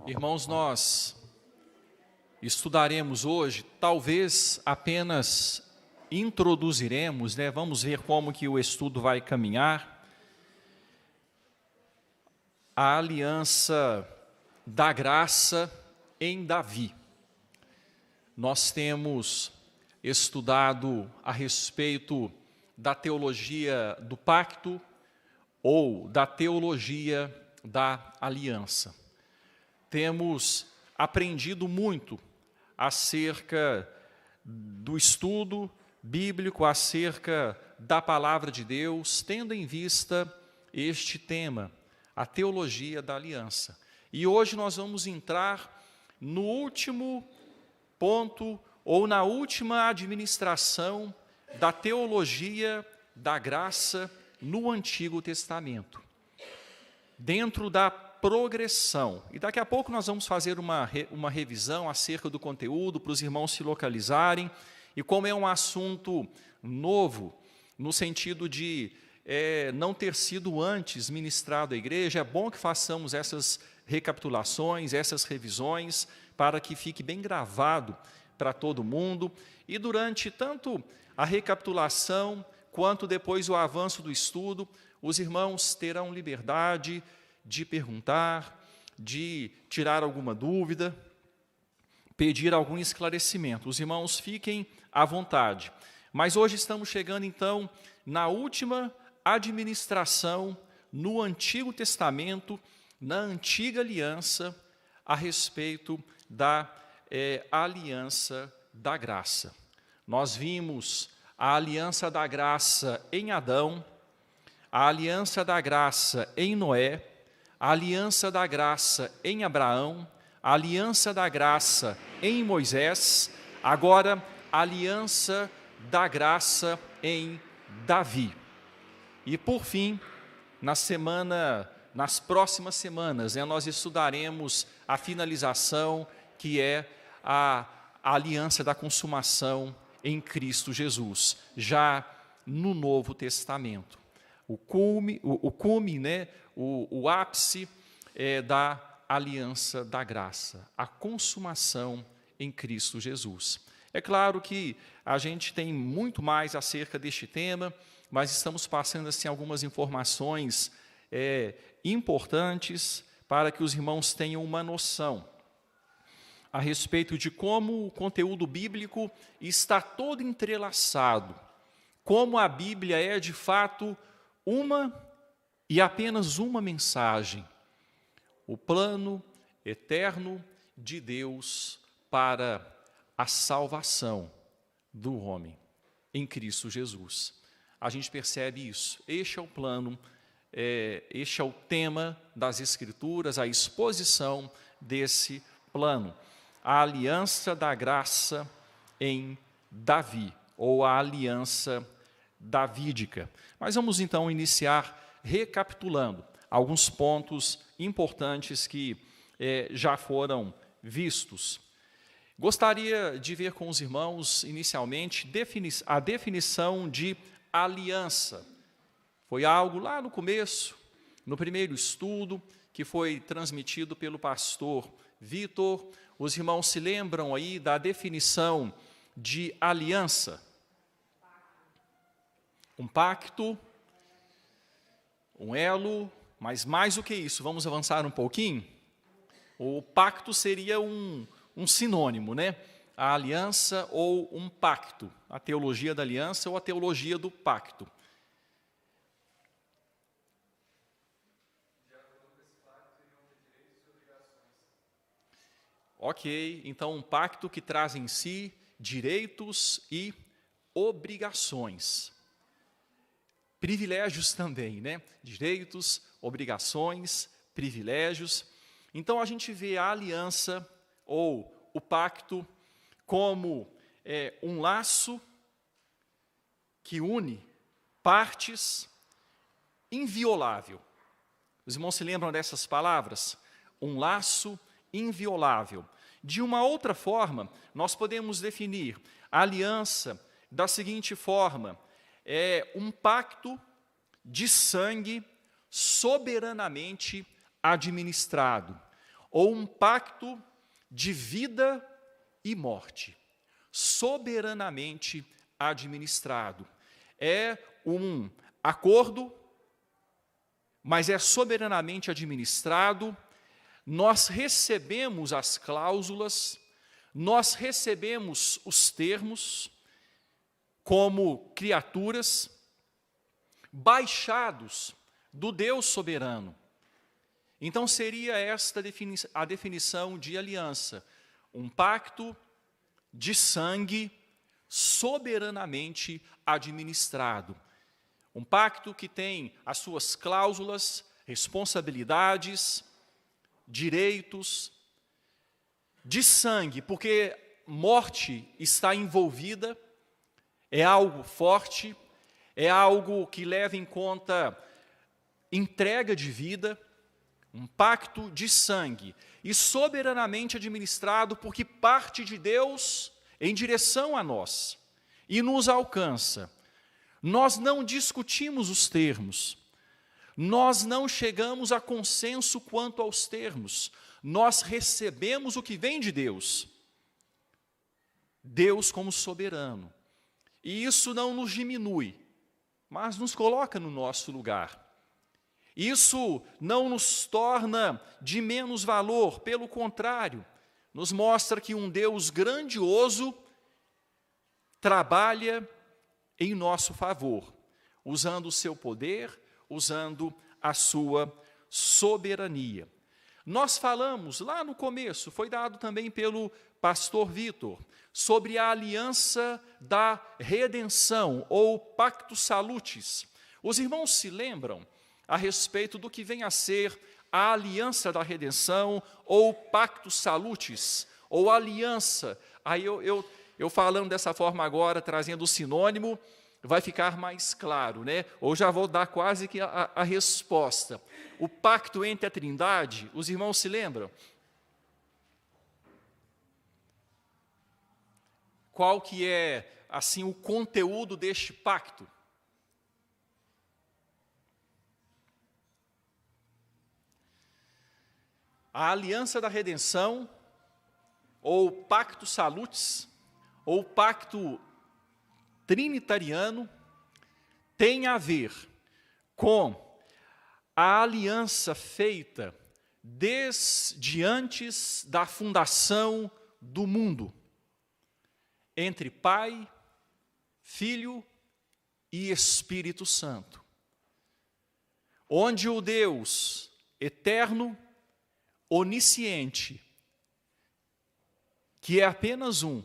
Irmãos, nós estudaremos hoje, talvez apenas introduziremos, vamos ver como que o estudo vai caminhar, a aliança da graça em Davi. Nós temos estudado a respeito da teologia do pacto ou da teologia da aliança. Temos aprendido muito acerca do estudo bíblico, acerca da palavra de Deus, tendo em vista este tema, a teologia da aliança. E hoje nós vamos entrar no último ponto, ou na última administração da teologia da graça no Antigo Testamento, dentro da progressão. E daqui a pouco nós vamos fazer uma revisão acerca do conteúdo, para os irmãos se localizarem, e como é um assunto novo, no sentido de não ter sido antes ministrado à igreja, é bom que façamos essas recapitulações, essas revisões, para que fique bem gravado para todo mundo, e durante tanto a recapitulação, quanto depois o avanço do estudo, os irmãos terão liberdade de perguntar, de tirar alguma dúvida, pedir algum esclarecimento. Os irmãos fiquem à vontade. Mas hoje estamos chegando, então, na última administração no Antigo Testamento, na Antiga Aliança, a respeito da aliança da graça. Nós vimos a aliança da graça em Adão, a aliança da graça em Noé, a aliança da graça em Abraão, a aliança da graça em Moisés, agora a aliança da graça em Davi. E por fim, nas próximas semanas, nós estudaremos a finalização, que é a aliança da consumação em Cristo Jesus, já no Novo Testamento. O ápice da aliança da graça, a consumação em Cristo Jesus. É claro que a gente tem muito mais acerca deste tema, mas estamos passando assim algumas informações importantes para que os irmãos tenham uma noção a respeito de como o conteúdo bíblico está todo entrelaçado, como a Bíblia é de fato uma e apenas uma mensagem, o plano eterno de Deus para a salvação do homem em Cristo Jesus. A gente percebe isso. Este é o plano, este é o tema das Escrituras, a exposição desse plano. A aliança da graça em Davi, ou a aliança davídica. Mas vamos então iniciar recapitulando alguns pontos importantes que já foram vistos. Gostaria de ver com os irmãos, inicialmente, a definição de aliança. Foi algo lá no começo, no primeiro estudo, que foi transmitido pelo pastor Vitor. Os irmãos se lembram aí da definição de aliança? Um pacto, um elo, mas mais do que isso, vamos avançar um pouquinho? O pacto seria um sinônimo, A aliança ou um pacto, a teologia da aliança ou a teologia do pacto. Ok, então um pacto que traz em si direitos e obrigações. Privilégios também, Direitos, obrigações, privilégios. Então a gente vê a aliança ou o pacto como um laço que une partes inviolável. Os irmãos se lembram dessas palavras? Um laço inviolável. De uma outra forma, nós podemos definir a aliança da seguinte forma: é um pacto de sangue soberanamente administrado. ou um pacto de vida e morte, soberanamente administrado. É um acordo, mas é soberanamente administrado. Nós recebemos as cláusulas, nós recebemos os termos como criaturas baixados do Deus soberano. Então seria esta a definição de aliança, um pacto de sangue soberanamente administrado. Um pacto que tem as suas cláusulas, responsabilidades, direitos, de sangue, porque morte está envolvida, é algo forte, é algo que leva em conta entrega de vida, um pacto de sangue, e soberanamente administrado, porque parte de Deus em direção a nós, e nos alcança. Nós não discutimos os termos, nós não chegamos a consenso quanto aos termos, nós recebemos o que vem de Deus, Deus como soberano, e isso não nos diminui, mas nos coloca no nosso lugar. Isso não nos torna de menos valor, pelo contrário, nos mostra que um Deus grandioso trabalha em nosso favor, usando o seu poder, usando a sua soberania. Nós falamos lá no começo, foi dado também pelo pastor Vitor, sobre a aliança da redenção, ou pacto salutis. Os irmãos se lembram a respeito do que vem a ser a aliança da redenção, ou pacto salutis, ou aliança. Aí eu falando dessa forma agora, trazendo o sinônimo, vai ficar mais claro, né? Ou já vou dar quase que a resposta. O pacto entre a Trindade, os irmãos se lembram? Qual que é, assim, o conteúdo deste pacto? A aliança da redenção, ou pacto salutis, ou pacto trinitariano, tem a ver com a aliança feita desde antes da fundação do mundo, entre Pai, Filho e Espírito Santo, onde o Deus eterno, onisciente, que é apenas um,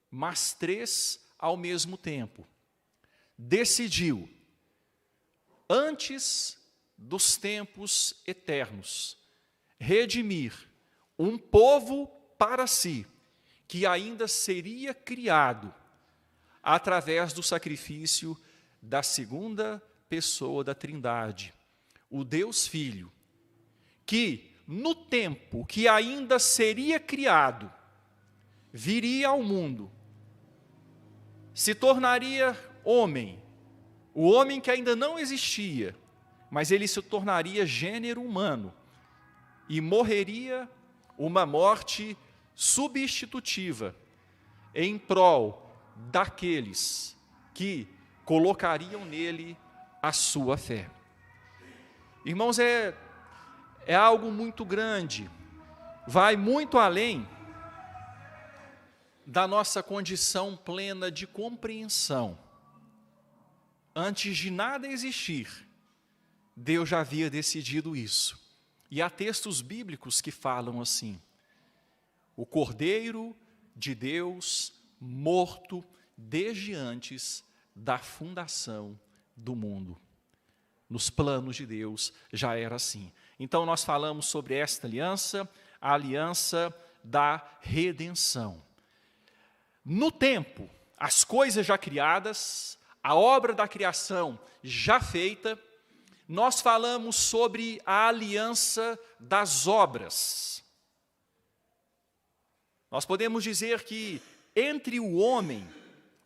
mas três ao mesmo tempo, decidiu, antes dos tempos eternos, redimir um povo para si, que ainda seria criado através do sacrifício da segunda pessoa da Trindade, o Deus Filho, que no tempo que ainda seria criado, viria ao mundo, se tornaria homem, o homem que ainda não existia, mas ele se tornaria gênero humano, e morreria uma morte substitutiva, em prol daqueles que colocariam nele a sua fé. Irmãos, é algo muito grande, vai muito além da nossa condição plena de compreensão. Antes de nada existir, Deus já havia decidido isso. E há textos bíblicos que falam assim: o Cordeiro de Deus morto desde antes da fundação do mundo. Nos planos de Deus já era assim. Então nós falamos sobre esta aliança, a aliança da redenção. No tempo, as coisas já criadas, a obra da criação já feita, nós falamos sobre a aliança das obras. Nós podemos dizer que entre o homem,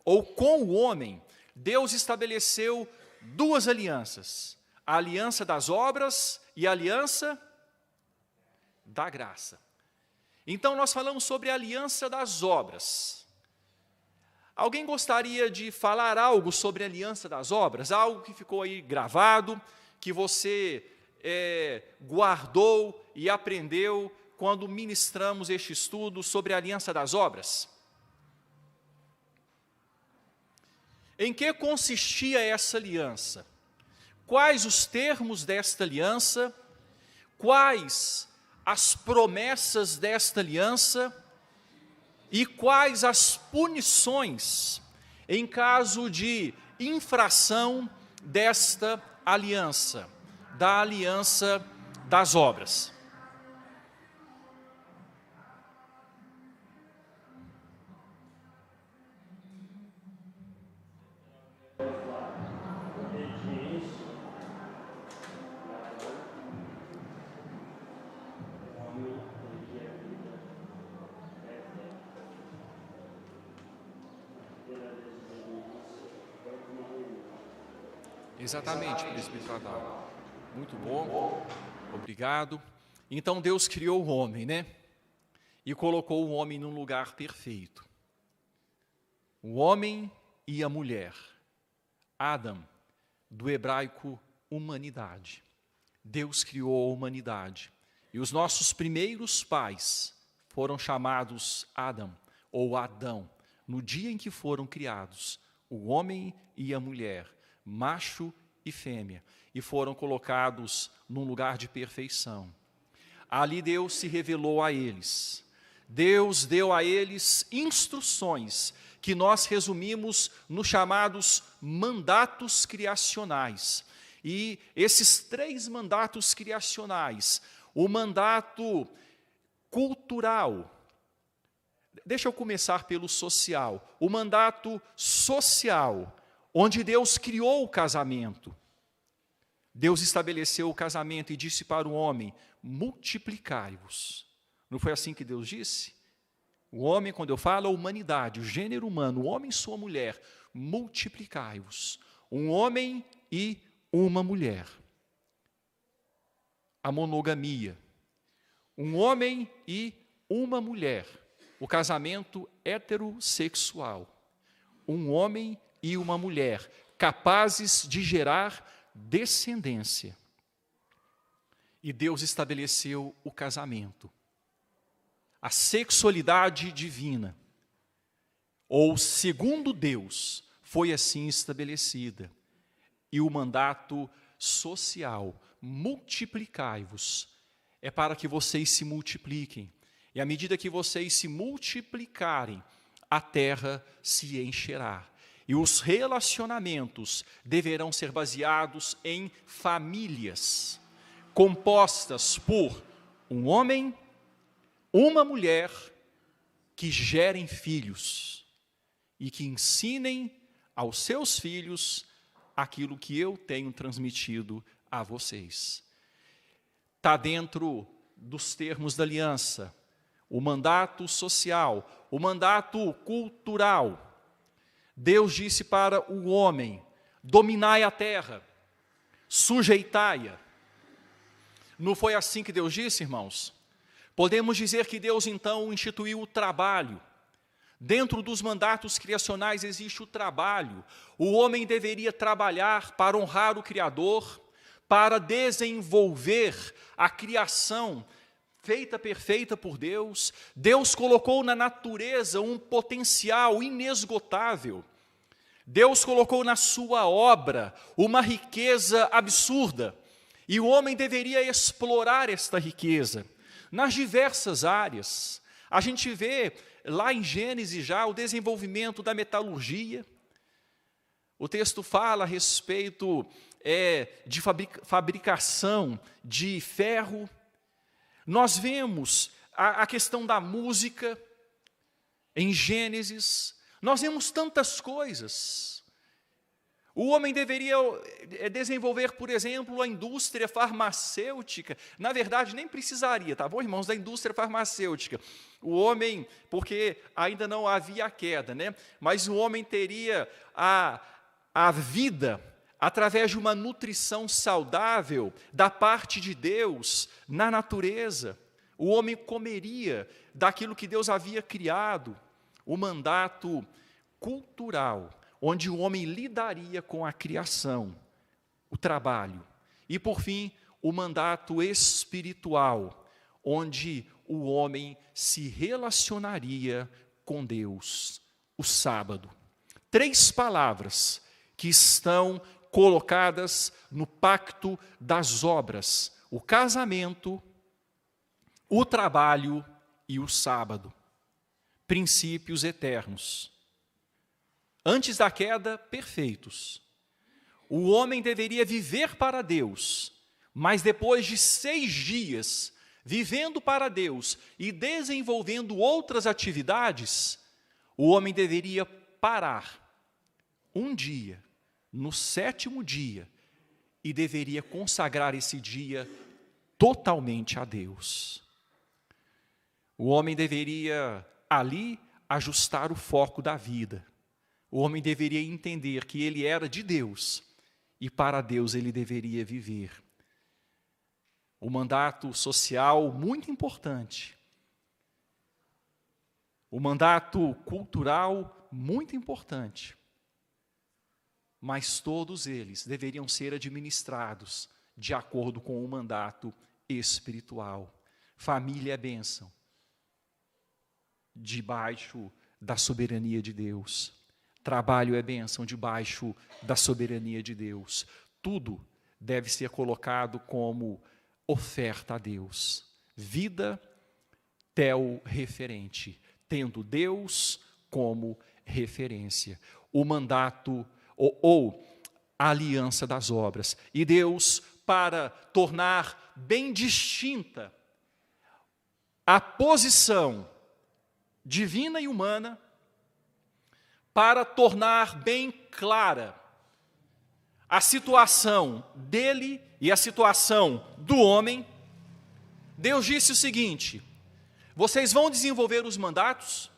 ou com o homem, Deus estabeleceu duas alianças: a aliança das obras e a aliança da graça. Então, nós falamos sobre a aliança das obras. Alguém gostaria de falar algo sobre a aliança das obras? Algo que ficou aí gravado, que você guardou e aprendeu quando ministramos este estudo sobre a aliança das obras? Em que consistia essa aliança? Quais os termos desta aliança? Quais as promessas desta aliança? E quais as punições em caso de infração desta aliança, da aliança das obras? Exatamente, presbítero Adalto. Muito bom, obrigado. Então Deus criou o homem, né? E colocou o homem num lugar perfeito. O homem e a mulher. Adam, do hebraico humanidade. Deus criou a humanidade. E os nossos primeiros pais foram chamados Adam, ou Adão, no dia em que foram criados, o homem e a mulher, macho e fêmea, e foram colocados num lugar de perfeição. Ali Deus se revelou a eles. Deus deu a eles instruções que nós resumimos nos chamados mandatos criacionais. E esses 3 mandatos criacionais, o mandato cultural, deixa eu começar pelo social, o mandato social, onde Deus criou o casamento. Deus estabeleceu o casamento e disse para o homem: multiplicai-vos. Não foi assim que Deus disse? O homem, quando eu falo a humanidade, o gênero humano, o homem e sua mulher, multiplicai-vos. Um homem e uma mulher. A monogamia. Um homem e uma mulher. O casamento heterossexual. Um homem e uma mulher, capazes de gerar descendência. E Deus estabeleceu o casamento. A sexualidade divina, ou segundo Deus, foi assim estabelecida. E o mandato social, multiplicai-vos, é para que vocês se multipliquem. E à medida que vocês se multiplicarem, a terra se encherá. E os relacionamentos deverão ser baseados em famílias, compostas por um homem, uma mulher, que gerem filhos e que ensinem aos seus filhos aquilo que eu tenho transmitido a vocês. Está dentro dos termos da aliança, o mandato social, o mandato cultural. Deus disse para o homem: dominai a terra, sujeitai-a. Não foi assim que Deus disse, irmãos? Podemos dizer que Deus então instituiu o trabalho. Dentro dos mandatos criacionais existe o trabalho. O homem deveria trabalhar para honrar o Criador, para desenvolver a criação feita perfeita por Deus. Deus colocou na natureza um potencial inesgotável. Deus colocou na sua obra uma riqueza absurda. E o homem deveria explorar esta riqueza nas diversas áreas. A gente vê lá em Gênesis já o desenvolvimento da metalurgia. O texto fala a respeito de fabricação de ferro. Nós vemos a questão da música em Gênesis. Nós vemos tantas coisas. O homem deveria desenvolver, por exemplo, a indústria farmacêutica. Na verdade, nem precisaria, tá bom, irmãos, da indústria farmacêutica. O homem, porque ainda não havia a queda, né? Mas o homem teria a vida através de uma nutrição saudável da parte de Deus na natureza. O homem comeria daquilo que Deus havia criado. O mandato cultural, onde o homem lidaria com a criação, o trabalho. E, por fim, o mandato espiritual, onde o homem se relacionaria com Deus, o sábado. 3 palavras que estão colocadas no pacto das obras: o casamento, o trabalho e o sábado. Princípios eternos. Antes da queda, perfeitos. O homem deveria viver para Deus, mas depois de 6 dias, vivendo para Deus e desenvolvendo outras atividades, o homem deveria parar um dia, no 7º dia, e deveria consagrar esse dia totalmente a Deus. O homem deveria ali ajustar o foco da vida. O homem deveria entender que ele era de Deus e para Deus ele deveria viver. O mandato social muito importante. O mandato cultural muito importante. Mas todos eles deveriam ser administrados de acordo com o mandato espiritual. Família é bênção, debaixo da soberania de Deus. Trabalho é bênção, debaixo da soberania de Deus. Tudo deve ser colocado como oferta a Deus. Vida tel-referente, tendo Deus como referência. O mandato ou a aliança das obras. E Deus, para tornar bem distinta a posição divina e humana, para tornar bem clara a situação dele e a situação do homem, Deus disse o seguinte: vocês vão desenvolver os mandatos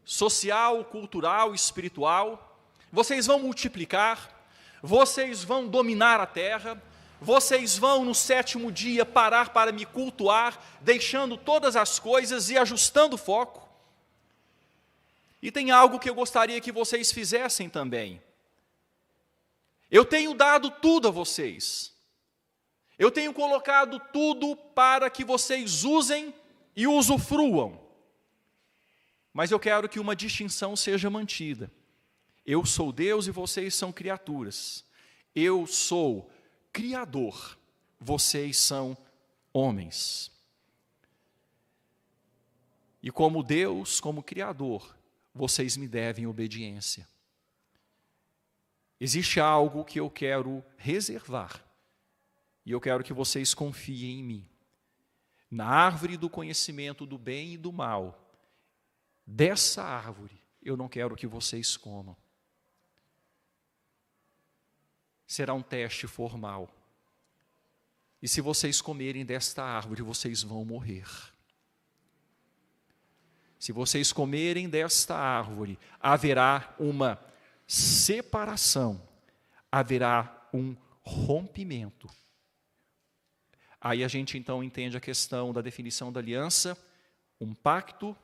social, cultural, espiritual, vocês vão multiplicar, vocês vão dominar a terra, vocês vão no 7º dia parar para me cultuar, deixando todas as coisas e ajustando o foco. E tem algo que eu gostaria que vocês fizessem também. Eu tenho dado tudo a vocês. Eu tenho colocado tudo para que vocês usem e usufruam. Mas eu quero que uma distinção seja mantida. Eu sou Deus e vocês são criaturas. Eu sou Criador, vocês são homens. E como Deus, como Criador, vocês me devem obediência. Existe algo que eu quero reservar, e eu quero que vocês confiem em mim. Na árvore do conhecimento do bem e do mal, dessa árvore, eu não quero que vocês comam. Será um teste formal. E se vocês comerem desta árvore, vocês vão morrer. Se vocês comerem desta árvore, haverá uma separação, haverá um rompimento. Aí a gente então entende a questão da definição da aliança, um pacto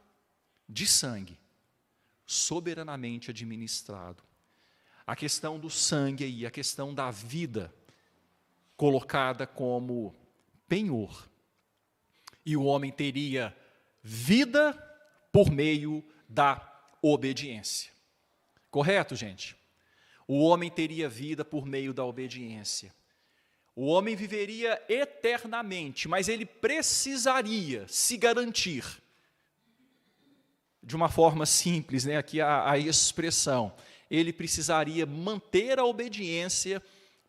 de sangue, soberanamente administrado. A questão do sangue aí, a questão da vida, colocada como penhor. E o homem teria vida por meio da obediência. Correto, gente? O homem teria vida por meio da obediência. O homem viveria eternamente, mas ele precisaria se garantir, de uma forma simples, né, aqui a expressão, ele precisaria manter a obediência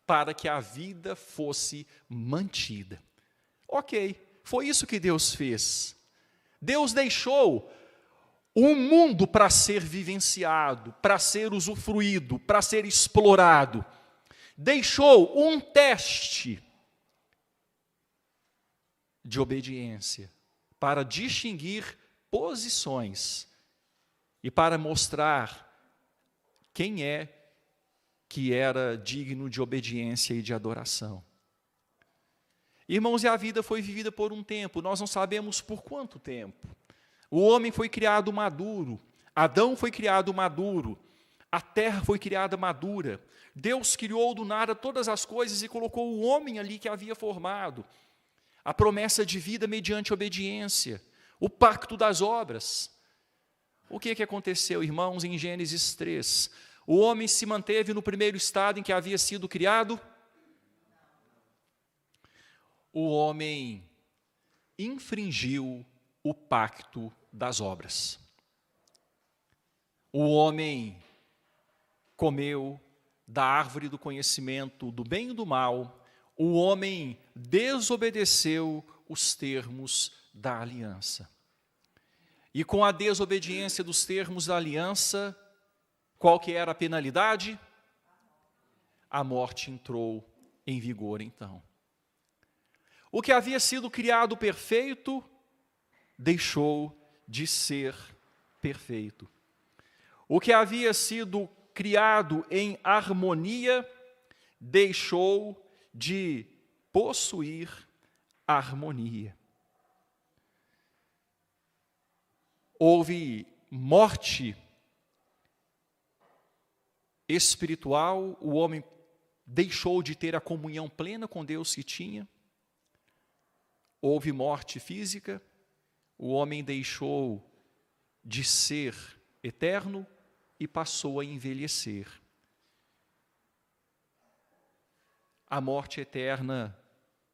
para que a vida fosse mantida. Ok, foi isso que Deus fez. Deus deixou um mundo para ser vivenciado, para ser usufruído, para ser explorado. Deixou um teste de obediência para distinguir posições e para mostrar quem é que era digno de obediência e de adoração. Irmãos, e a vida foi vivida por um tempo, nós não sabemos por quanto tempo. O homem foi criado maduro, Adão foi criado maduro, a terra foi criada madura. Deus criou do nada todas as coisas e colocou o homem ali que havia formado. A promessa de vida mediante obediência, o pacto das obras. O que aconteceu, irmãos, em Gênesis 3? O homem se manteve no primeiro estado em que havia sido criado? O homem infringiu o pacto das obras. O homem comeu da árvore do conhecimento do bem e do mal. O homem desobedeceu os termos da aliança. E com a desobediência dos termos da aliança, qual que era a penalidade? A morte entrou em vigor então. O que havia sido criado perfeito, deixou de ser perfeito. O que havia sido criado em harmonia, deixou de possuir harmonia. Houve morte espiritual, o homem deixou de ter a comunhão plena com Deus que tinha. Houve morte física, o homem deixou de ser eterno e passou a envelhecer. A morte eterna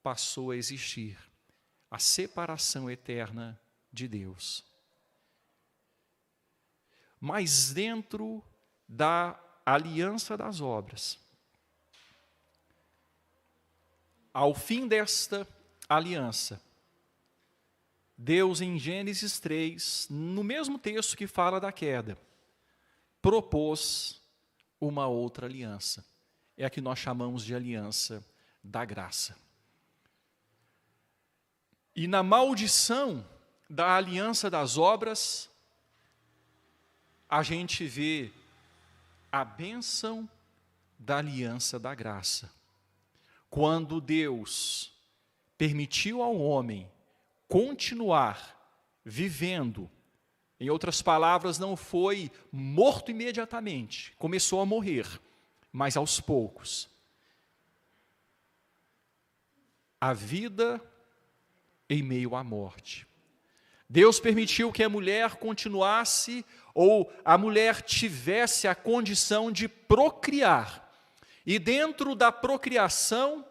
passou a existir, a separação eterna de Deus. Mas dentro da aliança das obras, ao fim desta aliança, Deus em Gênesis 3, no mesmo texto que fala da queda, propôs uma outra aliança. É a que nós chamamos de aliança da graça. E na maldição da aliança das obras, a gente vê a bênção da aliança da graça. Quando Deus permitiu ao homem continuar vivendo, em outras palavras, não foi morto imediatamente, começou a morrer, mas aos poucos. A vida em meio à morte. Deus permitiu que a mulher continuasse, ou a mulher tivesse a condição de procriar. E dentro da procriação,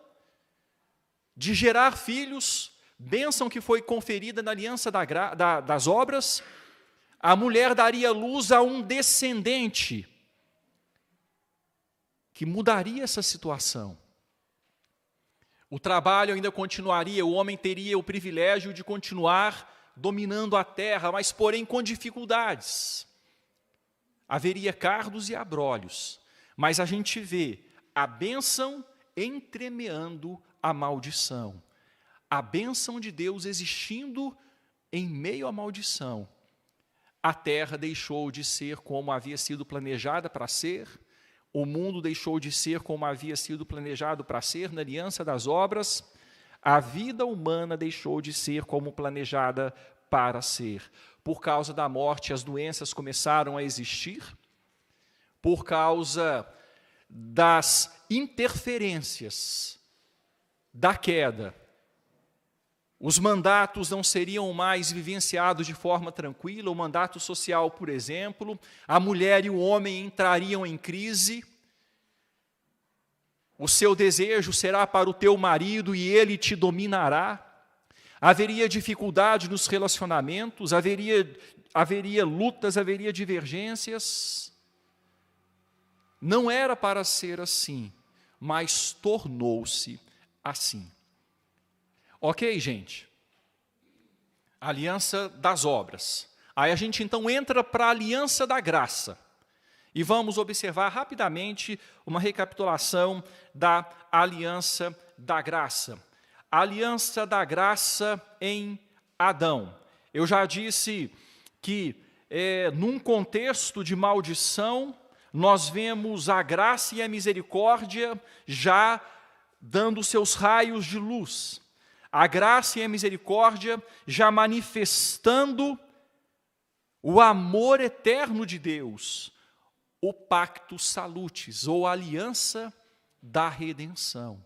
de gerar filhos, bênção que foi conferida na aliança das obras, a mulher daria luz a um descendente que mudaria essa situação. O trabalho ainda continuaria, o homem teria o privilégio de continuar dominando a terra, mas porém com dificuldades. Haveria cardos e abrolhos, mas a gente vê a bênção entremeando a maldição. A bênção de Deus existindo em meio à maldição. A terra deixou de ser como havia sido planejada para ser, o mundo deixou de ser como havia sido planejado para ser na aliança das obras, a vida humana deixou de ser como planejada para ser. Por causa da morte, as doenças começaram a existir, por causa das interferências da queda, os mandatos não seriam mais vivenciados de forma tranquila, o mandato social, por exemplo, a mulher e o homem entrariam em crise, o seu desejo será para o teu marido e ele te dominará, haveria dificuldade nos relacionamentos, haveria lutas, haveria divergências. Não era para ser assim, mas tornou-se assim. Ok, gente? Aliança das obras. Aí a gente então entra para a aliança da graça. E vamos observar rapidamente uma recapitulação da aliança da graça. A aliança da graça em Adão. Eu já disse que num contexto de maldição, nós vemos a graça e a misericórdia já dando seus raios de luz. a graça e a misericórdia já manifestando o amor eterno de Deus, o pacto salutis, ou aliança da redenção.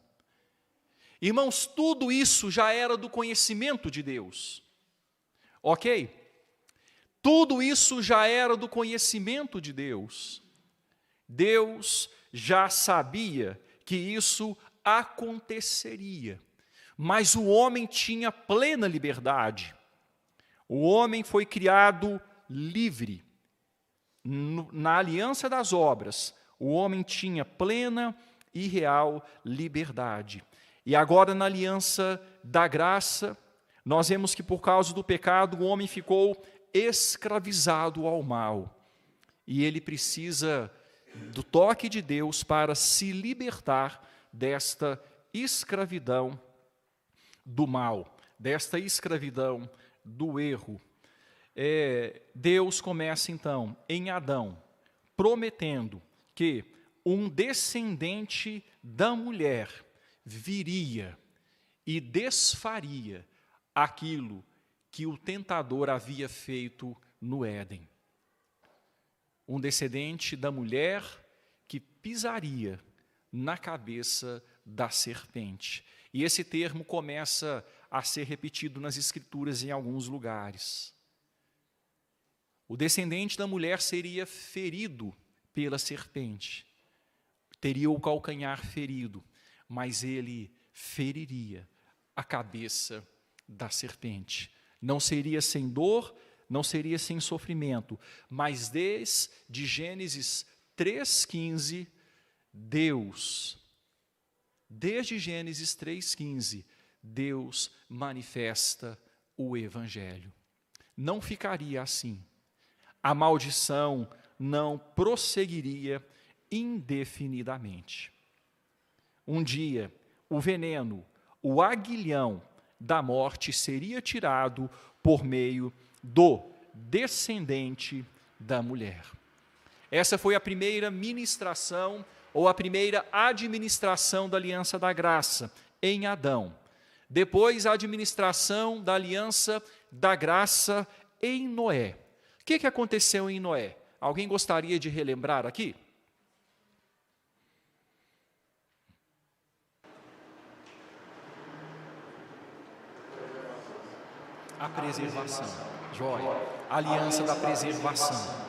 Irmãos, tudo isso já era do conhecimento de Deus, ok? Tudo isso já era do conhecimento de Deus. Deus já sabia que isso aconteceria, mas o homem tinha plena liberdade. O homem foi criado livre. Na aliança das obras, o homem tinha plena e real liberdade. E agora, na aliança da graça, nós vemos que por causa do pecado, o homem ficou escravizado ao mal. E ele precisa do toque de Deus para se libertar desta escravidão do mal, desta escravidão do erro. Deus começa então em Adão, prometendo que um descendente da mulher viria e desfaria aquilo que o tentador havia feito no Éden. Um descendente da mulher que pisaria na cabeça da serpente. E esse termo começa a ser repetido nas Escrituras em alguns lugares. O descendente da mulher seria ferido pela serpente, teria o calcanhar ferido, mas ele feriria a cabeça da serpente. Não seria sem dor, não seria sem sofrimento, mas desde Gênesis 3,15, desde Gênesis 3,15, Deus manifesta o Evangelho. Não ficaria assim. A maldição não prosseguiria indefinidamente. Um dia, o veneno, o aguilhão da morte seria tirado por meio do descendente da mulher. Essa foi a primeira ministração, ou a primeira administração da aliança da graça, em Adão. Depois, a administração da aliança da graça em Noé. O que aconteceu em Noé? Alguém gostaria de relembrar aqui? A preservação. Joia. A aliança da preservação.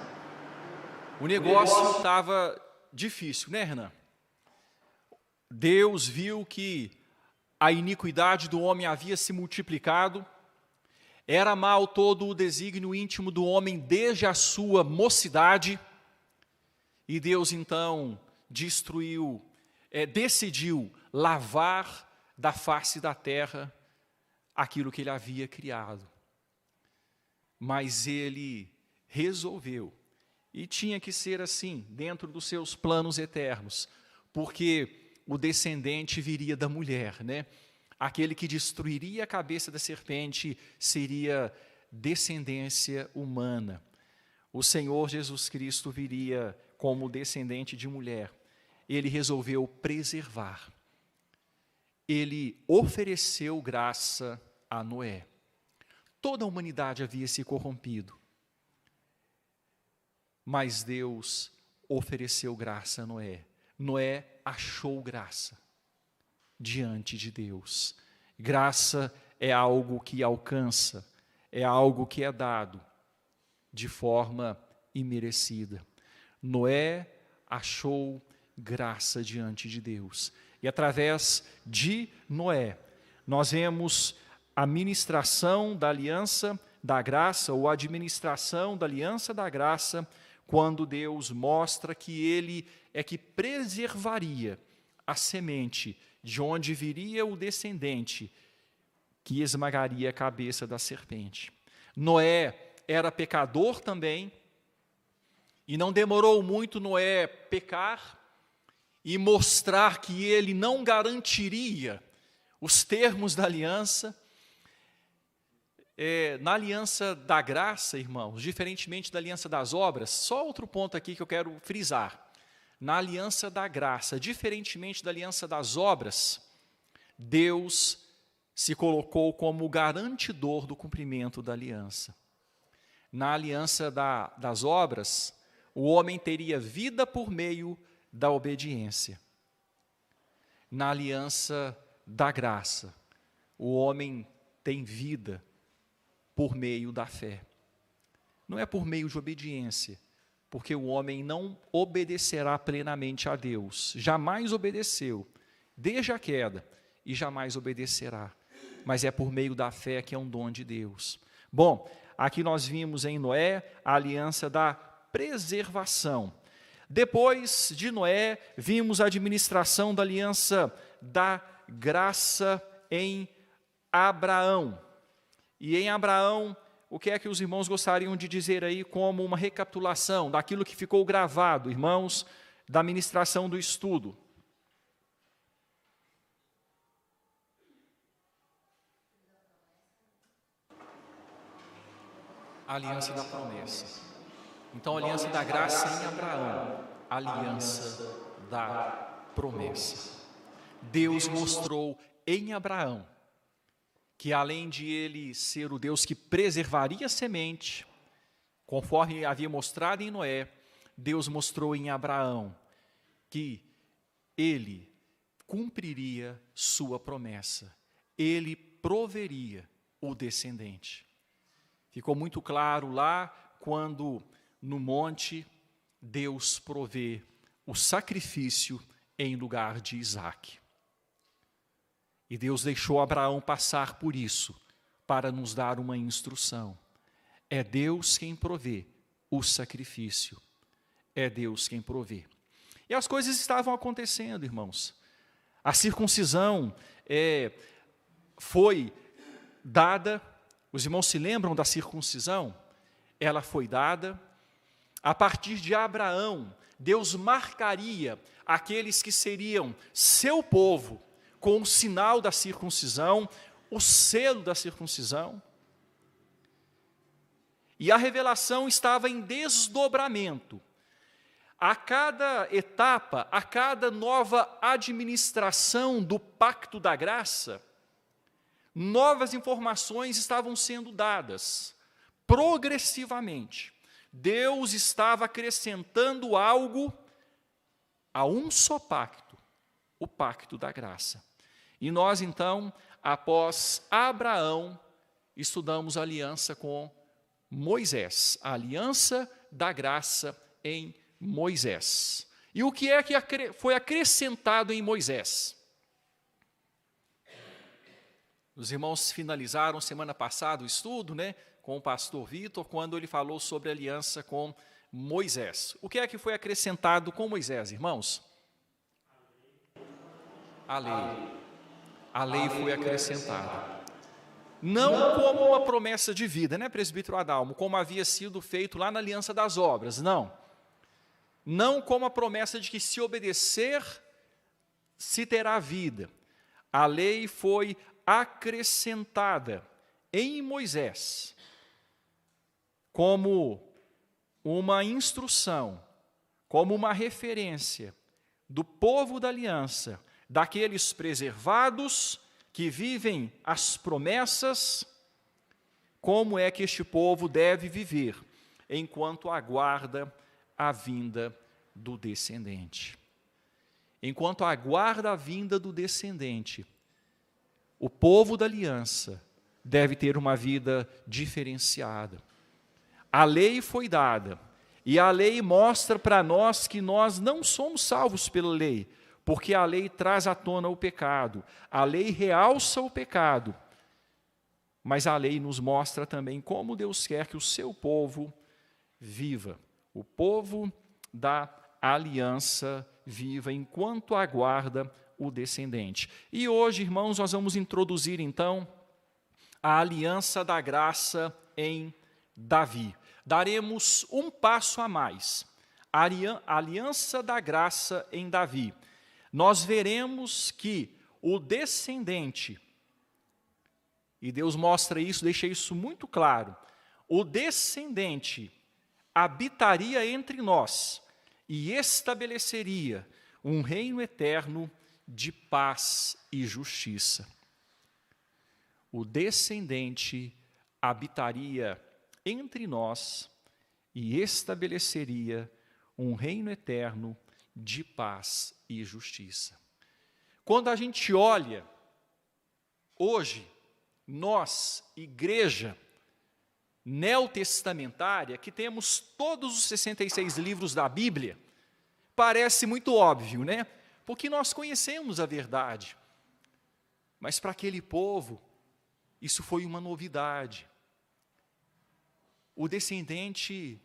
O negócio estava difícil, né, Renan? Deus viu que a iniquidade do homem havia se multiplicado, era mal todo o desígnio íntimo do homem desde a sua mocidade, e Deus então decidiu lavar da face da terra aquilo que ele havia criado. Mas ele resolveu, e tinha que ser assim, dentro dos seus planos eternos, porque o descendente viria da mulher, né? Aquele que destruiria a cabeça da serpente seria descendência humana. O Senhor Jesus Cristo viria como descendente de mulher. Ele resolveu preservar. Ele ofereceu graça a Noé. Toda a humanidade havia se corrompido. Mas Deus ofereceu graça a Noé. Noé achou graça diante de Deus. Graça é algo que alcança, é algo que é dado de forma imerecida. Noé achou graça diante de Deus. E através de Noé, nós vemos a ministração da aliança da graça, ou a administração da aliança da graça, quando Deus mostra que Ele é que preservaria a semente, de onde viria o descendente, que esmagaria a cabeça da serpente. Noé era pecador também, e não demorou muito Noé pecar e mostrar que ele não garantiria os termos da aliança. Na aliança da graça, irmãos, diferentemente da aliança das obras, só outro ponto aqui que eu quero frisar. Na aliança da graça, diferentemente da aliança das obras, Deus se colocou como garantidor do cumprimento da aliança. Na aliança das obras, o homem teria vida por meio da obediência. Na aliança da graça, o homem tem vida por meio da fé. Não é por meio de obediência, porque o homem não obedecerá plenamente a Deus. Jamais obedeceu, desde a queda, e jamais obedecerá. Mas é por meio da fé, que é um dom de Deus. Bom, aqui nós vimos em Noé a aliança da preservação. Depois de Noé, vimos a administração da aliança da graça em Abraão. E em Abraão, o que é que os irmãos gostariam de dizer aí como uma recapitulação daquilo que ficou gravado, irmãos, da ministração do estudo? A aliança da promessa. Então, a aliança da graça em Abraão, a aliança da promessa. Deus mostrou em Abraão que, além de ele ser o Deus que preservaria a semente, conforme havia mostrado em Noé, Deus mostrou em Abraão que ele cumpriria sua promessa, ele proveria o descendente. Ficou muito claro lá quando, no monte, Deus provê o sacrifício em lugar de Isaque. E Deus deixou Abraão passar por isso, para nos dar uma instrução. É Deus quem provê o sacrifício. É Deus quem provê. E as coisas estavam acontecendo, irmãos. A circuncisão foi dada. Os irmãos se lembram da circuncisão? Ela foi dada. A partir de Abraão, Deus marcaria aqueles que seriam seu povo com o sinal da circuncisão, o selo da circuncisão. E a revelação estava em desdobramento. A cada etapa, a cada nova administração do pacto da graça, novas informações estavam sendo dadas, progressivamente. Deus estava acrescentando algo a um só pacto, o pacto da graça. E nós, então, após Abraão, estudamos a aliança com Moisés, a aliança da graça em Moisés. E o que é que foi acrescentado em Moisés? Os irmãos finalizaram semana passada o estudo, com o pastor Vitor, quando ele falou sobre a aliança com Moisés. O que é que foi acrescentado com Moisés, irmãos? A lei. A lei foi acrescentada. Não como uma promessa de vida, presbítero Adalmo, como havia sido feito lá na aliança das obras, não. Não como a promessa de que se obedecer, se terá vida. A lei foi acrescentada em Moisés, como uma instrução, como uma referência do povo da aliança, daqueles preservados que vivem as promessas, como é que este povo deve viver enquanto aguarda a vinda do descendente. Enquanto aguarda a vinda do descendente, o povo da aliança deve ter uma vida diferenciada. A lei foi dada, e a lei mostra para nós que nós não somos salvos pela lei, porque a lei traz à tona o pecado, a lei realça o pecado, mas a lei nos mostra também como Deus quer que o seu povo viva, o povo da aliança viva, enquanto aguarda o descendente. E hoje, irmãos, nós vamos introduzir, então, a aliança da graça em Davi. Daremos um passo a mais, a aliança da graça em Davi. Nós veremos que o descendente, e Deus mostra isso, deixa isso muito claro, o descendente habitaria entre nós e estabeleceria um reino eterno de paz e justiça. o descendente habitaria entre nós e estabeleceria um reino eterno de paz e justiça. Quando a gente olha, hoje, nós, igreja neotestamentária, que temos todos os 66 livros da Bíblia, parece muito óbvio, né? Porque nós conhecemos a verdade. Mas para aquele povo, isso foi uma novidade. O descendente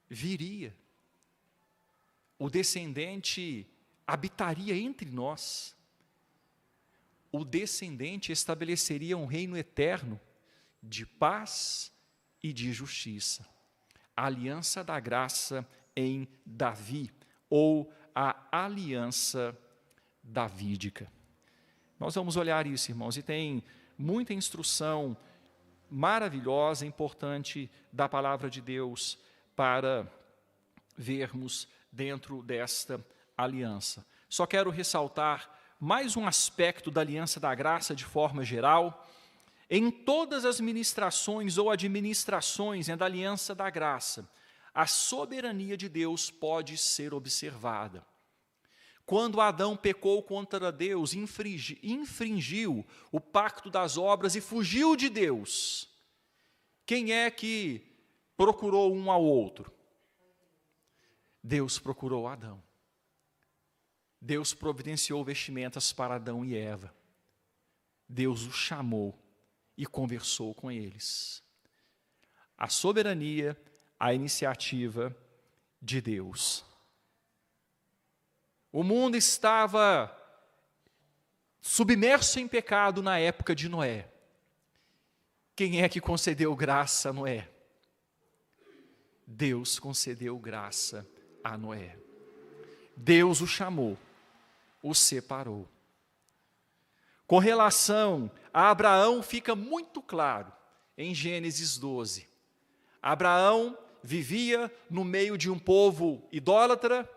viria. O descendente habitaria entre nós. O descendente estabeleceria um reino eterno de paz e de justiça. A aliança da graça em Davi, ou a aliança davídica. Nós vamos olhar isso, irmãos, e tem muita instrução maravilhosa, importante da palavra de Deus para vermos dentro desta aliança. Só quero ressaltar mais um aspecto da aliança da graça de forma geral. Em todas as ministrações ou administrações da aliança da graça, a soberania de Deus pode ser observada. Quando Adão pecou contra Deus, infringiu o pacto das obras e fugiu de Deus, quem é que procurou um ao outro? Deus procurou Adão. Deus providenciou vestimentas para Adão e Eva. Deus os chamou e conversou com eles. A soberania, a iniciativa de Deus. O mundo estava submerso em pecado na época de Noé. Quem é que concedeu graça a Noé? Deus concedeu graça a Noé. Deus o chamou, o separou. Com relação a Abraão, fica muito claro em Gênesis 12. Abraão vivia no meio de um povo idólatra,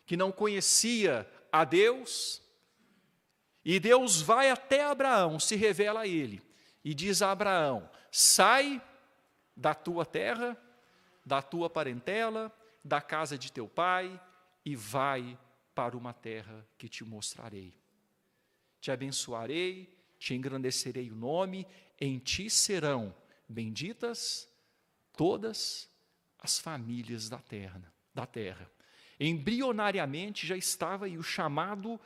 que não conhecia a Deus, e Deus vai até Abraão, se revela a ele, e diz a Abraão: sai da tua terra, da tua parentela, da casa de teu pai, e vai para uma terra que te mostrarei. Te abençoarei, te engrandecerei o nome, em ti serão benditas todas as famílias da terra. Embrionariamente já estava aí o chamado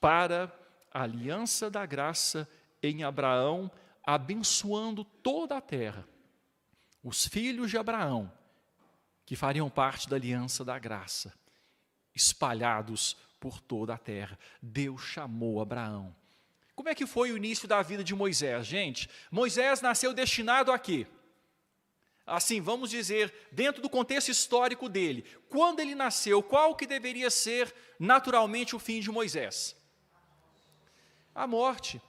para a aliança da graça em Abraão, abençoando toda a terra. Os filhos de Abraão, que fariam parte da aliança da graça, espalhados por toda a terra. Deus chamou Abraão. Como é que foi o início da vida de Moisés, gente? Moisés nasceu destinado a quê? Assim, vamos dizer, dentro do contexto histórico dele, quando ele nasceu, qual que deveria ser naturalmente o fim de Moisés? A morte.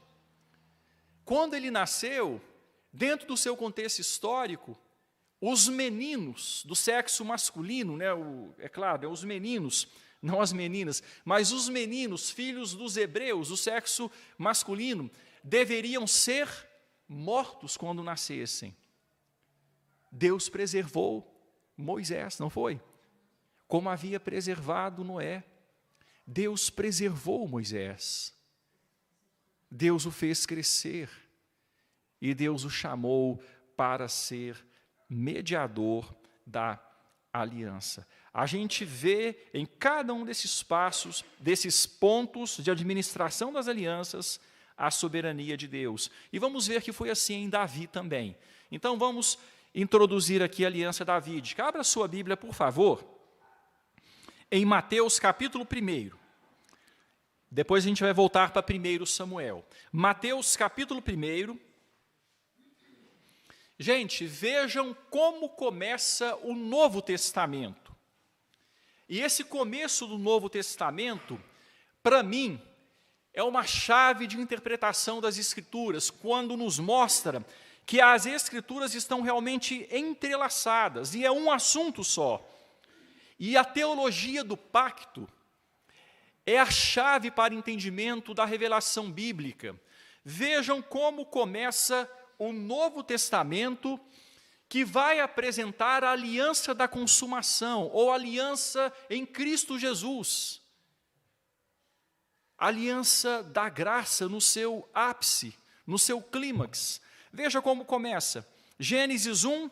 Quando ele nasceu, dentro do seu contexto histórico, os meninos do sexo masculino, né, é claro, os meninos, não as meninas, mas os meninos, filhos dos hebreus, do sexo masculino, deveriam ser mortos quando nascessem. Deus preservou Moisés, não foi? Como havia preservado Noé. Deus preservou Moisés. Deus o fez crescer. E Deus o chamou para ser mediador da aliança. A gente vê em cada um desses passos, desses pontos de administração das alianças, a soberania de Deus. E vamos ver que foi assim em Davi também. Então vamos introduzir aqui a aliança davídica. Abra sua Bíblia, por favor, em Mateus capítulo 1. Depois a gente vai voltar para 1 Samuel. Mateus capítulo 1. Gente, vejam como começa o Novo Testamento. E esse começo do Novo Testamento, para mim, é uma chave de interpretação das Escrituras, quando nos mostra que as Escrituras estão realmente entrelaçadas, e é um assunto só. E a teologia do pacto é a chave para o entendimento da revelação bíblica. Vejam como começa o Novo Testamento, que vai apresentar a aliança da consumação, ou aliança em Cristo Jesus. A aliança da graça no seu ápice, no seu clímax. Veja como começa. Gênesis 1,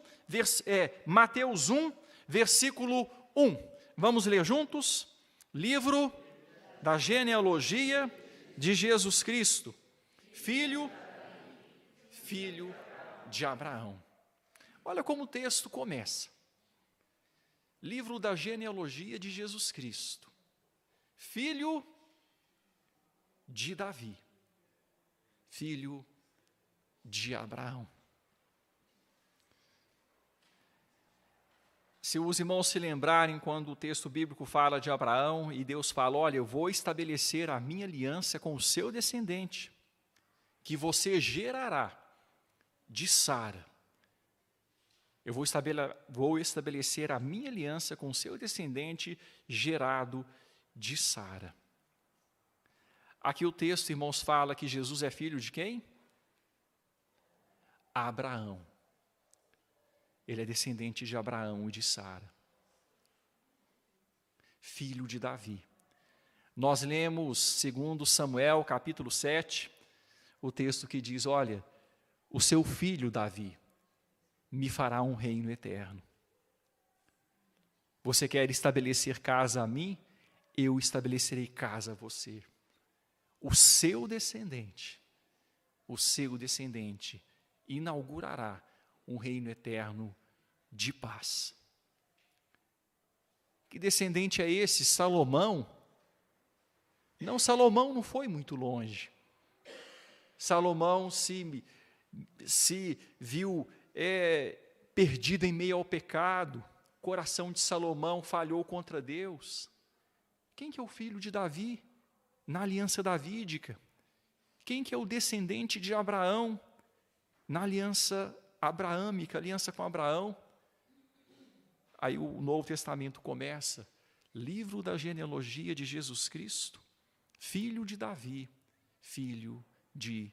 Mateus 1, versículo 1. Vamos ler juntos? Livro da genealogia de Jesus Cristo, filho de Abraão. Olha como o texto começa. Livro da genealogia de Jesus Cristo, filho de Davi, filho de Abraão. Se os irmãos se lembrarem quando o texto bíblico fala de Abraão e Deus fala, olha, eu vou estabelecer a minha aliança com o seu descendente, que você gerará de Sara. Eu vou estabelecer a minha aliança com o seu descendente gerado de Sara. Aqui o texto, irmãos, fala que Jesus é filho de quem? Abraão. Ele é descendente de Abraão e de Sara. Filho de Davi. Nós lemos, segundo Samuel, capítulo 7, o texto que diz, olha, o seu filho Davi me fará um reino eterno. Você quer estabelecer casa a mim? Eu estabelecerei casa a você. O seu descendente inaugurará um reino eterno de paz. Que descendente é esse? Salomão? Não, Salomão não foi muito longe. Salomão se viu perdido em meio ao pecado. O coração de Salomão falhou contra Deus. Quem que é o filho de Davi? Na aliança davídica. Quem que é o descendente de Abraão? Na aliança abraâmica, aliança com Abraão. Aí o Novo Testamento começa, livro da genealogia de Jesus Cristo, filho de Davi, filho de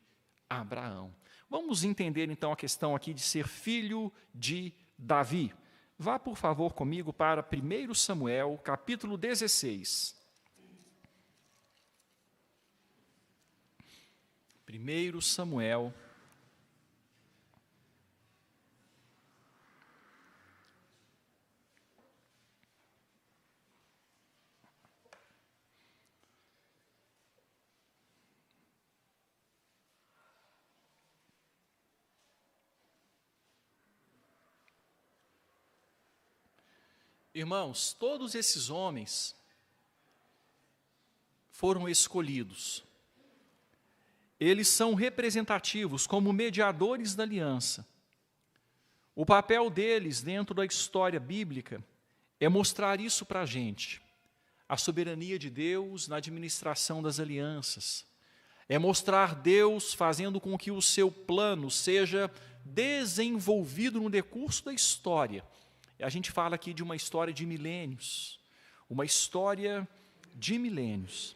Abraão. Vamos entender então a questão aqui de ser filho de Davi. Vá, por favor, comigo para 1 Samuel, capítulo 16. 1 Samuel, irmãos, todos esses homens foram escolhidos. Eles são representativos como mediadores da aliança. O papel deles dentro da história bíblica é mostrar isso para a gente. A soberania de Deus na administração das alianças. É mostrar Deus fazendo com que o seu plano seja desenvolvido no decurso da história. A gente fala aqui de uma história de milênios. Uma história de milênios.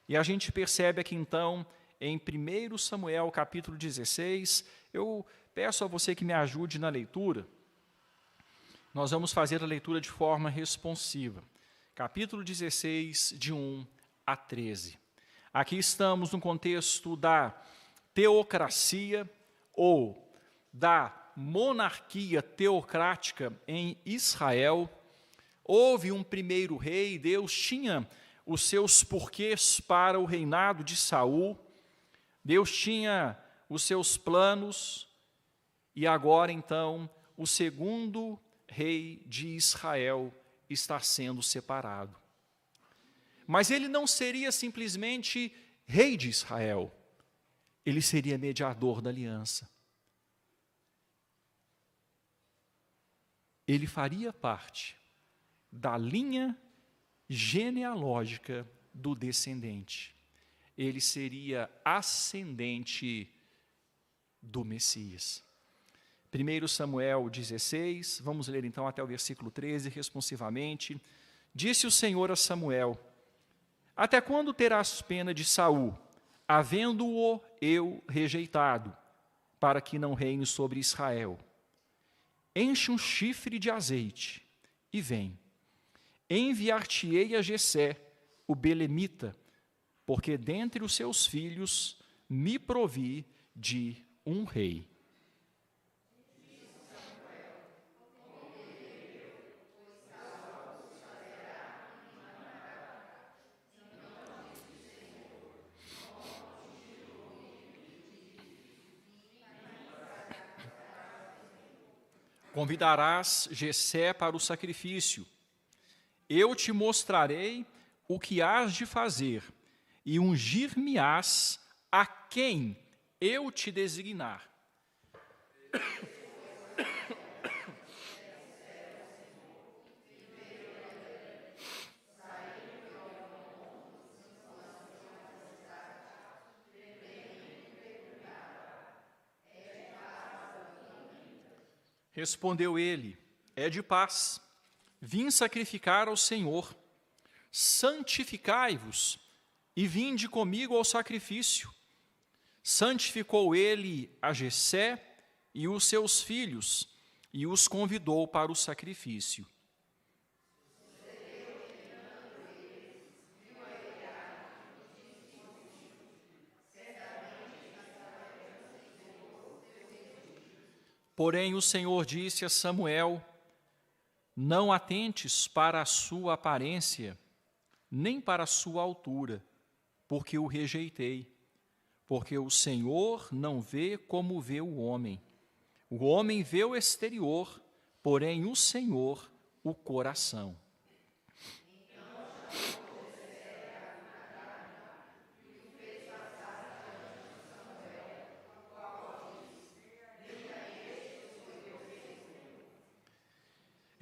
E a gente percebe aqui então, em 1 Samuel, capítulo 16, eu peço a você que me ajude na leitura. Nós vamos fazer a leitura de forma responsiva. Capítulo 16, de 1 a 13. Aqui estamos no contexto da teocracia ou da monarquia teocrática em Israel. Houve um primeiro rei, Deus tinha os seus porquês para o reinado de Saul, Deus tinha os seus planos, e agora então o segundo rei de Israel está sendo separado. Mas ele não seria simplesmente rei de Israel, ele seria mediador da aliança. Ele faria parte da linha genealógica do descendente. Ele seria ascendente do Messias. 1 Samuel 16, vamos ler então até o versículo 13, responsivamente. Disse o Senhor a Samuel: até quando terás pena de Saul, havendo-o eu rejeitado, para que não reine sobre Israel. Enche um chifre de azeite e vem. Enviar-te-ei a Jessé, o belemita, porque dentre os seus filhos me provi de um rei. Convidarás Jessé para o sacrifício. Eu te mostrarei o que hás de fazer, e ungir-me-ás a quem eu te designar. Respondeu ele: é de paz. Vim sacrificar ao Senhor. Santificai-vos e vinde comigo ao sacrifício. Santificou ele a Jessé e os seus filhos e os convidou para o sacrifício. Porém o Senhor disse a Samuel: não atentes para a sua aparência, nem para a sua altura, porque o rejeitei. Porque o Senhor não vê como vê o homem. O homem vê o exterior, porém o Senhor o coração.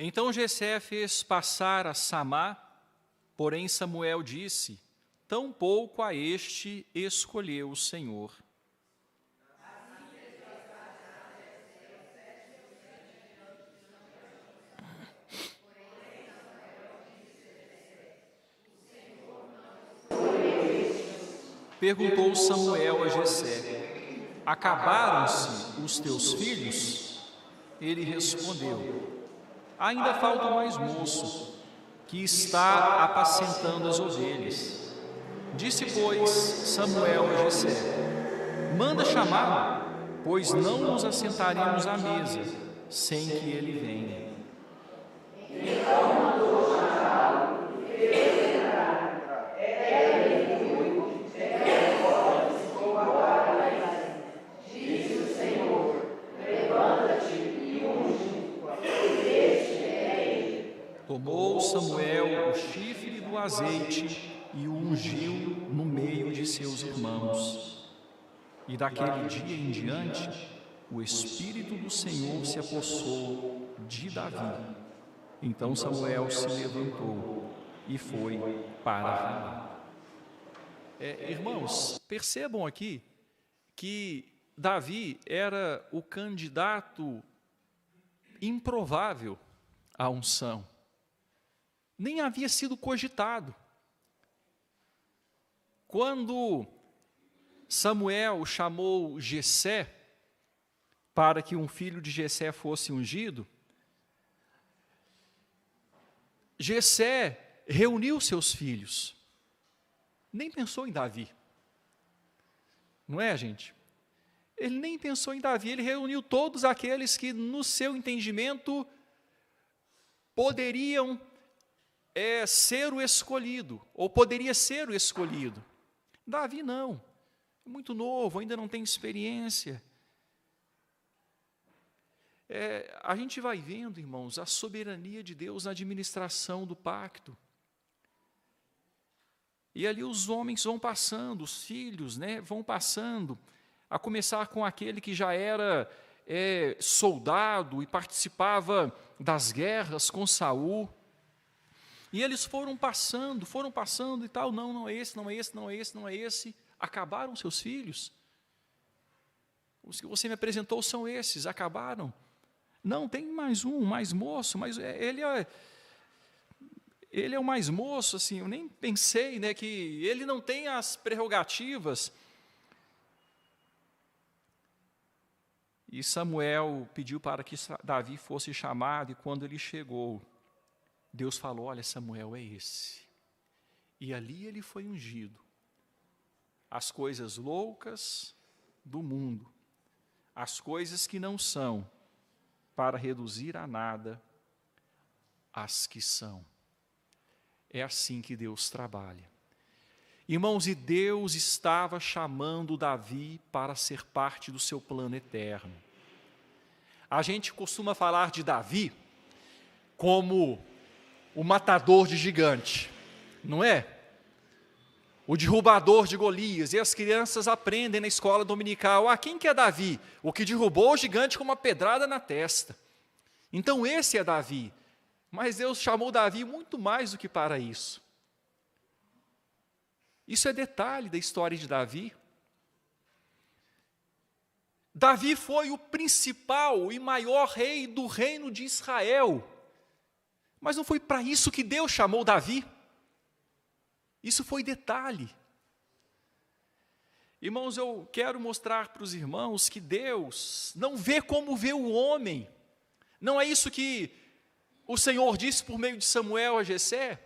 Então Jessé fez passar a Samá, porém Samuel disse: tampouco a este escolheu o Senhor. Perguntou Samuel a Jessé: acabaram-se os teus filhos? Ele respondeu: ainda falta o mais moço, que está apacentando as ovelhas. Disse, pois, Samuel a Jessé: manda chamá-lo, pois não nos assentaremos à mesa, sem que ele venha. Então mandou chamá-lo, e fez entrar. Era ele ruivo, olhos como a guarda. Disse o Senhor: levanta-te e unge, pois este é ele. Tomou Samuel o chifre do azeite e o ungiu no meio de seus irmãos. E daquele dia em diante, o Espírito do Senhor se apossou de Davi. Então Samuel se levantou e foi para Ramá. Irmãos, percebam aqui que Davi era o candidato improvável à unção. Nem havia sido cogitado. Quando Samuel chamou Jessé para que um filho de Jessé fosse ungido, Jessé reuniu seus filhos. Nem pensou em Davi. Não é, gente? Ele nem pensou em Davi, ele reuniu todos aqueles que, no seu entendimento, poderiam ser o escolhido, ou poderia ser o escolhido. Davi não, é muito novo, ainda não tem experiência. A gente vai vendo, irmãos, a soberania de Deus na administração do pacto. E ali os homens vão passando, os filhos, né, vão passando, a começar com aquele que já era soldado e participava das guerras com Saul. E eles foram passando e tal, não é esse, não é esse, não é esse, não é esse. Acabaram seus filhos. Os que você me apresentou são esses, acabaram. Não, tem mais um, mais moço, mas ele é o mais moço, assim, eu nem pensei, né, que ele não tem as prerrogativas E Samuel pediu para que Davi fosse chamado, e quando ele chegou, Deus falou: olha, Samuel é esse. E ali ele foi ungido. As coisas loucas do mundo, as coisas que não são, para reduzir a nada as que são. É assim que Deus trabalha. Irmãos, e Deus estava chamando Davi para ser parte do seu plano eterno. A gente costuma falar de Davi como o matador de gigante, não é? O derrubador de Golias, e as crianças aprendem na escola dominical: quem que é Davi? O que derrubou o gigante com uma pedrada na testa. Então esse é Davi, mas Deus chamou Davi muito mais do que para isso. Isso é detalhe da história de Davi. Davi foi o principal e maior rei do reino de Israel, mas não foi para isso que Deus chamou Davi. Isso foi detalhe. Irmãos, eu quero mostrar para os irmãos que Deus não vê como vê o homem. Não é isso que o Senhor disse por meio de Samuel a Jessé?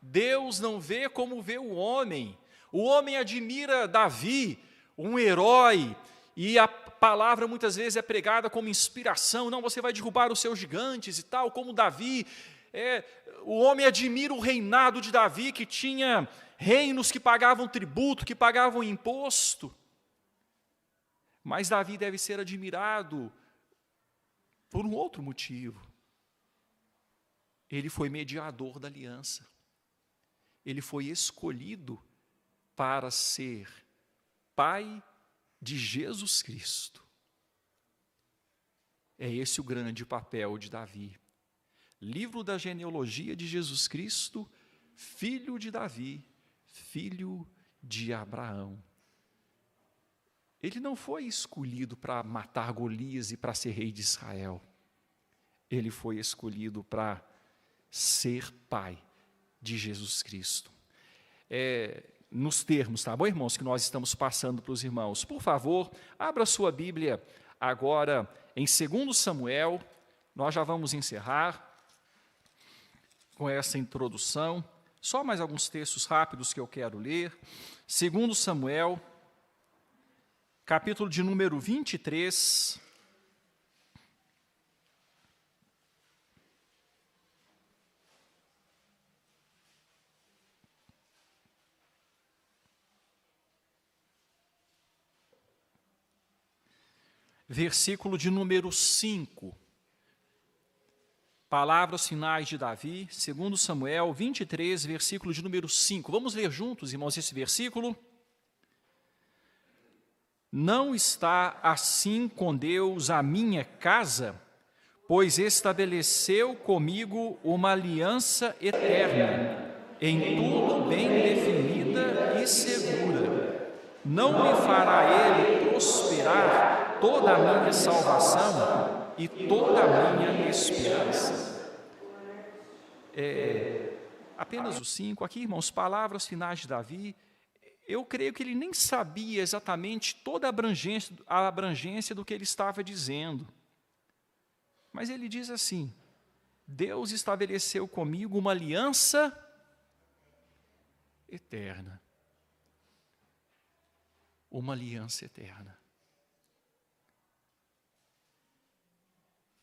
Deus não vê como vê o homem. O homem admira Davi, um herói, e a palavra muitas vezes é pregada como inspiração. Não, você vai derrubar os seus gigantes e tal, como Davi. O homem admira o reinado de Davi, que tinha reinos que pagavam tributo, que pagavam imposto. Mas Davi deve ser admirado por um outro motivo. Ele foi mediador da aliança. Ele foi escolhido para ser pai de Jesus Cristo. É esse o grande papel de Davi. Livro da genealogia de Jesus Cristo, filho de Davi, filho de Abraão. Ele não foi escolhido para matar Golias e para ser rei de Israel. Ele foi escolhido para ser pai de Jesus Cristo. Nos termos, tá bom, irmãos, que nós estamos passando para os irmãos. Por favor, abra sua Bíblia agora em 2 Samuel. Nós já vamos encerrar com essa introdução. Só mais alguns textos rápidos que eu quero ler. 2 Samuel, capítulo de número 23. Versículo de número 5. Palavras finais de Davi, 2 Samuel 23, versículo de número 5. Vamos ler juntos, irmãos, esse versículo. Não está assim com Deus a minha casa, pois estabeleceu comigo uma aliança eterna, em tudo bem definida e segura. Não me fará ele prosperar toda a minha salvação e toda a minha esperança. Apenas os 5. Aqui, irmãos, palavras finais de Davi. Eu creio que ele nem sabia exatamente toda a abrangência do que ele estava dizendo. Mas ele diz assim: Deus estabeleceu comigo uma aliança eterna. Uma aliança eterna.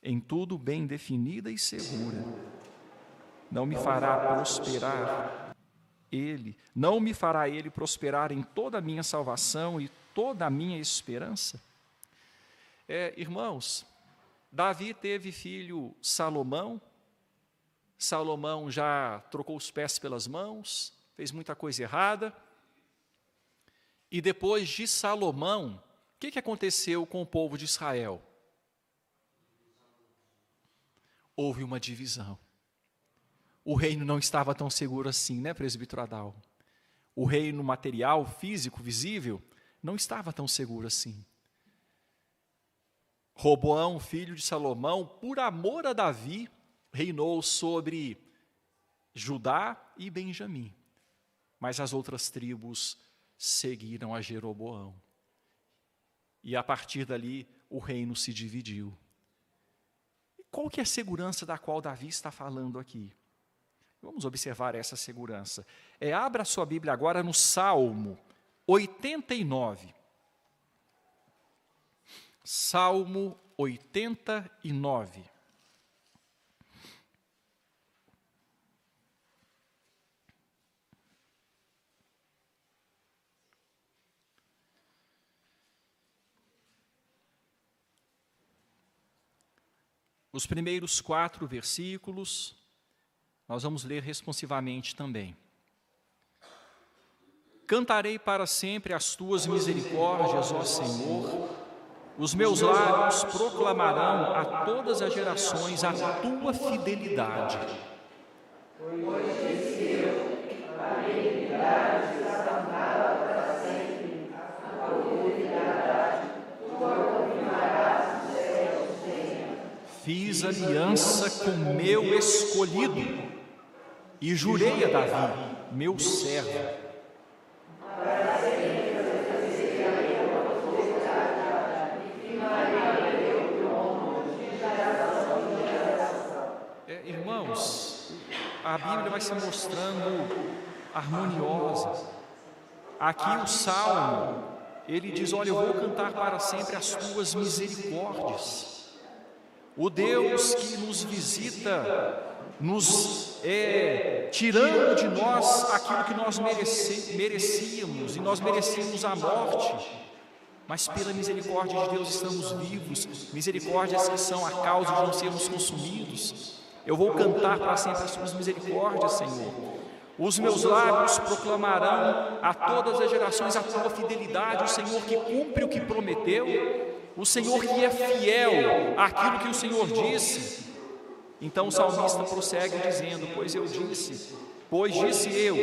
Em tudo bem definida e segura. Não me fará prosperar ele, não me fará ele prosperar em toda a minha salvação e toda a minha esperança? Irmãos, Davi teve filho Salomão. Salomão já trocou os pés pelas mãos, fez muita coisa errada. E depois de Salomão, o que aconteceu com o povo de Israel? Houve uma divisão. O reino não estava tão seguro assim, né, presbítero Adal? O reino material, físico, visível, não estava tão seguro assim. Roboão, filho de Salomão, por amor a Davi, reinou sobre Judá e Benjamim. Mas as outras tribos seguiram a Jeroboão. E a partir dali, o reino se dividiu. Qual que é a segurança da qual Davi está falando aqui? Vamos observar essa segurança. Abra a sua Bíblia agora no Salmo 89. Salmo 89. Os primeiros 4 versículos, nós vamos ler responsivamente também. Cantarei para sempre as tuas misericórdias, ó Senhor. Os meus lábios proclamarão a todas as gerações a tua fidelidade. Pois disse eu, a benignidade está fundada para sempre, a tua fidelidade, tua confirmarás nos céus, Senhor. Fiz aliança com meu escolhido e jurei a Davi, meu servo. Irmãos, a Bíblia vai se mostrando harmoniosa. Aqui o Salmo, ele diz, olha, eu vou cantar para sempre as tuas misericórdias. O Deus que nos visita, nos tirando de nós aquilo que nós merecíamos, e nós merecíamos a morte, mas pela misericórdia de Deus estamos vivos, misericórdias que são a causa de não sermos consumidos. Eu vou cantar para sempre as suas misericórdias, Senhor. Os meus lábios proclamarão a todas as gerações a tua fidelidade, o Senhor que cumpre o que prometeu, o Senhor que é fiel àquilo que o Senhor disse. Então o salmista prossegue dizendo, pois disse eu,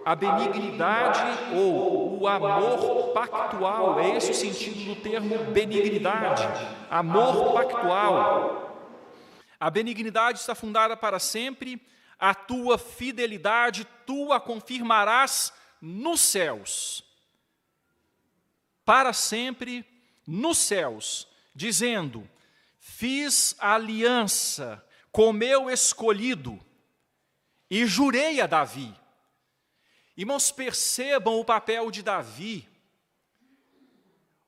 a benignidade ou o amor pactual, é esse o sentido do termo benignidade, amor pactual. A benignidade está fundada para sempre, a tua fidelidade tu a confirmarás nos céus. Para sempre nos céus, dizendo, fiz aliança com meu escolhido e jurei a Davi. Irmãos, percebam o papel de Davi.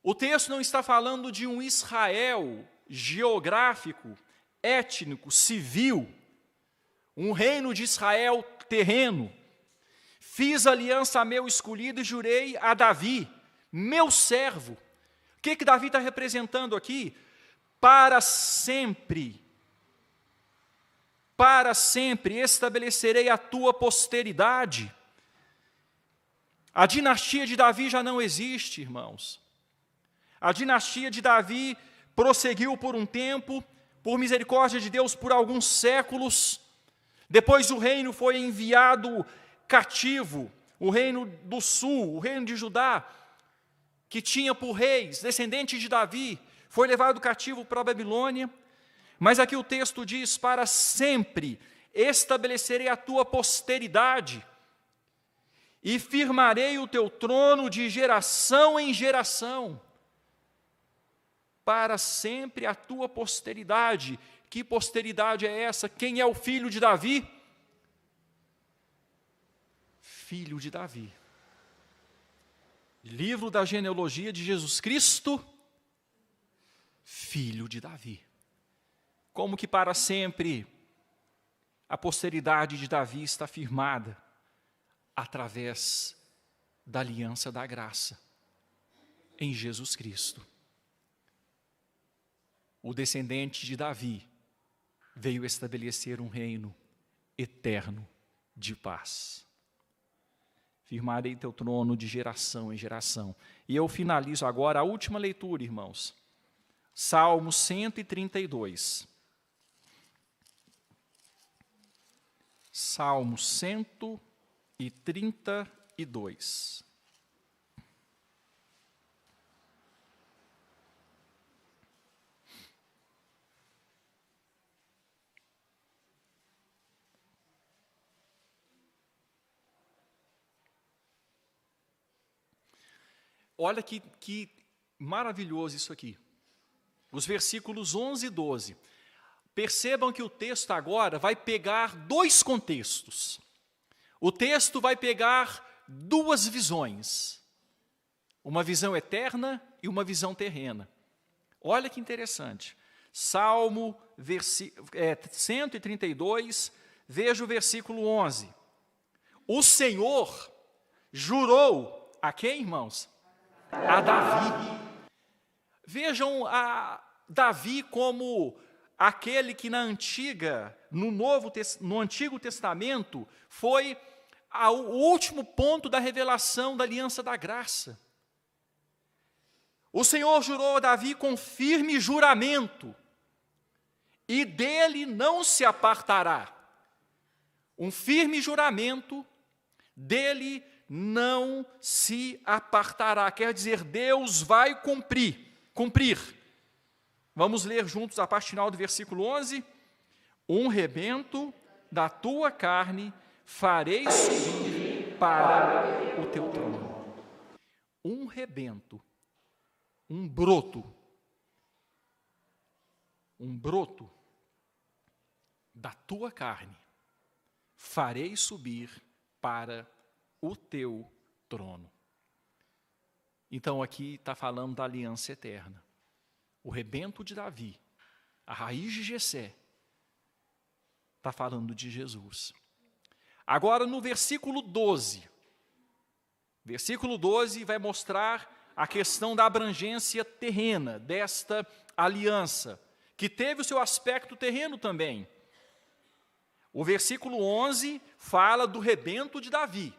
O texto não está falando de um Israel geográfico, étnico, civil, um reino de Israel terreno. Fiz aliança a meu escolhido e jurei a Davi, meu servo. O que Davi está representando aqui? Para sempre estabelecerei a tua posteridade. A dinastia de Davi já não existe, irmãos. A dinastia de Davi prosseguiu por um tempo, por misericórdia de Deus, por alguns séculos. Depois o reino foi enviado cativo, o reino do sul, o reino de Judá, que tinha por reis, descendentes de Davi, foi levado cativo para a Babilônia. Mas aqui o texto diz, para sempre estabelecerei a tua posteridade e firmarei o teu trono de geração em geração. Para sempre a tua posteridade. Que posteridade é essa? Quem é o filho de Davi? Filho de Davi. Livro da genealogia de Jesus Cristo, filho de Davi. Como que para sempre a posteridade de Davi está firmada? Através da aliança da graça em Jesus Cristo. O descendente de Davi veio estabelecer um reino eterno de paz. Firmarei teu trono de geração em geração. E eu finalizo agora a última leitura, irmãos. Salmo 132. Salmo 132. Olha que maravilhoso isso aqui. Os versículos 11 e 12. Percebam que o texto agora vai pegar dois contextos. O texto vai pegar duas visões. Uma visão eterna e uma visão terrena. Olha que interessante. Salmo 132, veja o versículo 11. O Senhor jurou a quem, irmãos? A Davi. Vejam a Davi como aquele que no Antigo Testamento foi o último ponto da revelação da aliança da graça. O Senhor jurou a Davi com firme juramento, e dele não se apartará. Um firme juramento, dele não se apartará. Quer dizer, Deus vai cumprir. Vamos ler juntos a parte final do versículo 11. Um rebento da tua carne farei subir para o teu trono. Um rebento, um broto da tua carne farei subir para o teu trono. Então aqui está falando da aliança eterna. O rebento de Davi, a raiz de Jessé, está falando de Jesus. Agora no versículo 12. Versículo 12 vai mostrar a questão da abrangência terrena desta aliança, que teve o seu aspecto terreno também. O versículo 11 fala do rebento de Davi.